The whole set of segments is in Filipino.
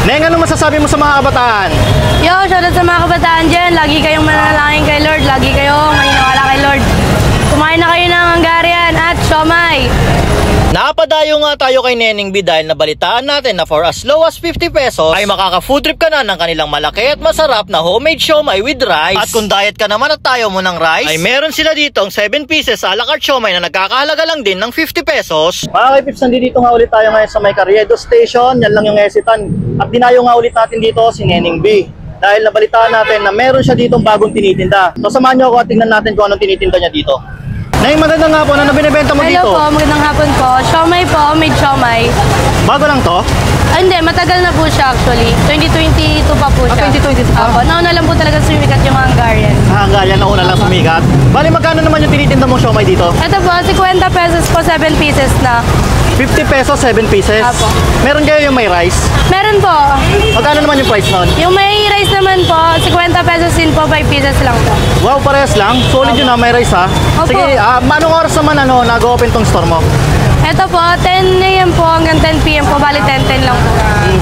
Neng, ano masasabi mo sa mga kabataan? Yo, shoutout sa mga kabataan dyan. Lagi kayong manalangin kay Lord. Lagi kayong maniniwala kay Lord. Kumain na kayo ng Hungarian at siomai. Napadayo nga tayo kay Neneng B dahil nabalitaan natin na for as low as 50 pesos ay makaka-food trip ka na ng kanilang malaki at masarap na homemade siomai with rice. At kung diet ka naman at tayo mo ng rice, ay meron sila ditong 7 pieces a la carte siomai na nagkakahalaga lang din ng 50 pesos. Mga kaipips, nandito nga ulit tayo ngayon sa may Carriedo Station. Yan lang yung esitan. At dinayo nga ulit natin dito si Neneng B dahil nabalitaan natin na meron siya ditong bagong tinitinda. So samahan nyo ako at tingnan natin kung anong tinitinda niya dito. Nay, magandang hapon. Ano binibenta mo dito? Hello po, magandang hapon po. Siomai po, made siomai. Bago lang to? Hindi, matagal na po siya actually. 2022 pa po siya. 2022 pa? Opo, nauna lang po talaga sumikat yung Hungarian. Hungarian, nauna lang sumikat. Bali, magkano naman yung tinitinda mong siomai dito? Ito po, 50 pesos po, 7 pieces na. 50 pesos, 7 pieces? Apo. Meron kayo yung may rice? Meron po. Magkano naman yung price nun? Yung may rice naman po, 50 pesos din po, 5 pieces lang po. Wow, parehas lang. Solid yun na, may rice ha. Opo. Sige, anong oras naman nag-open tong store mo? Ito po, 10 a.m. po hanggang 10 p.m. po, bali 10-10 lang po.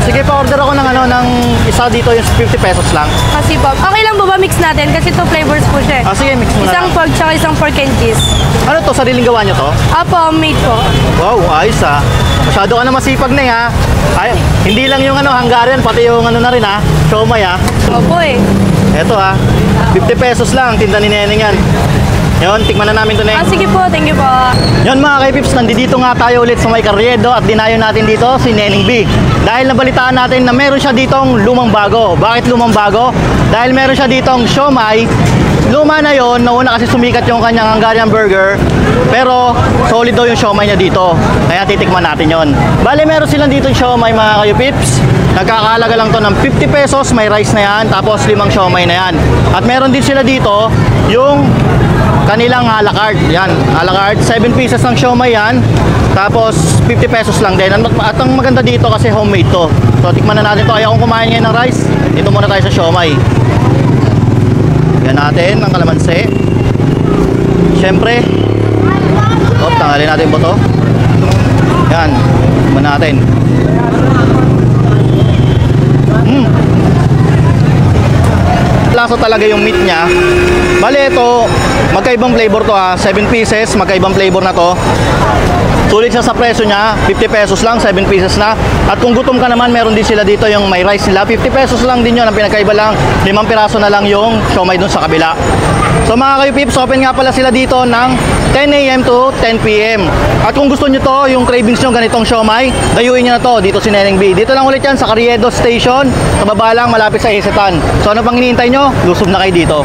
Sige, pa-order ako ng isa dito yung 50 pesos lang. Kasi po, okay lang po ba mix natin? Kasi 2 flavors po siya. Sige, mix mo na. Isang pork tsaka isang pork and cheese. Ano to, sariling gawa nyo to? Apo, made po. Wow, ayos ha. Masyado ka na masipag na ha. Ay, hindi lang yung Hungarian, pati yung na rin ha. Siomai ha. Opo eh. Eto ha, 50 pesos lang, tinda ni Neneng yan. Yun, tikman na namin to, Neng. Sige po, thank you po. Yun mga kaipips, nandito nga tayo ulit sa may Carriedo at dinayo natin dito si Neneng B. Dahil nabalitaan natin na meron siya ditong lumang bago. Bakit lumang bago? Dahil meron siya ditong siomai. Luma na yon, nauna kasi sumikat yung kanyang Hungarian burger. Pero solid daw yung siomai niya dito. Kaya titikman natin yon. Bale, meron silang ditong siomai mga kaipips. Nagkakahalaga lang to ng 50 pesos, may rice na yan, tapos 5 siomai na yan. At meron din sila dito yung kanilang a la carte. Yan, a la carte, 7 pieces ng siomai yan. Tapos 50 pesos lang din. At ang maganda dito kasi homemade to. So tikman na natin to. Kaya kung kumain ngayon ng rice, dito muna tayo sa siomai. Yan natin ang kalamansi. Siyempre, tanggalin natin po to. Yan, tikman natin. Lasa talaga yung meat niya. Bale, ito magkaibang flavor to ha. 7 pieces, magkaibang flavor na to. Sulit siya sa presyo niya, 50 pesos lang, 7 pieces na. At kung gutom ka naman, meron din sila dito yung may rice nila. 50 pesos lang din yun, ang pinakaiba lang 5 piraso na lang yung siomai dun sa kabila. So mga kayupips, open nga pala sila dito ng 10 a.m. to 10 p.m. At kung gusto nyo to, yung cravings nyo ganitong siomai, dayuin nyo na to dito si Neneng B. Dito lang ulit yan sa Carriedo Station, sa baba lang malapit sa Isitan. So ano pang hinihintay nyo? Lusob na kayo dito.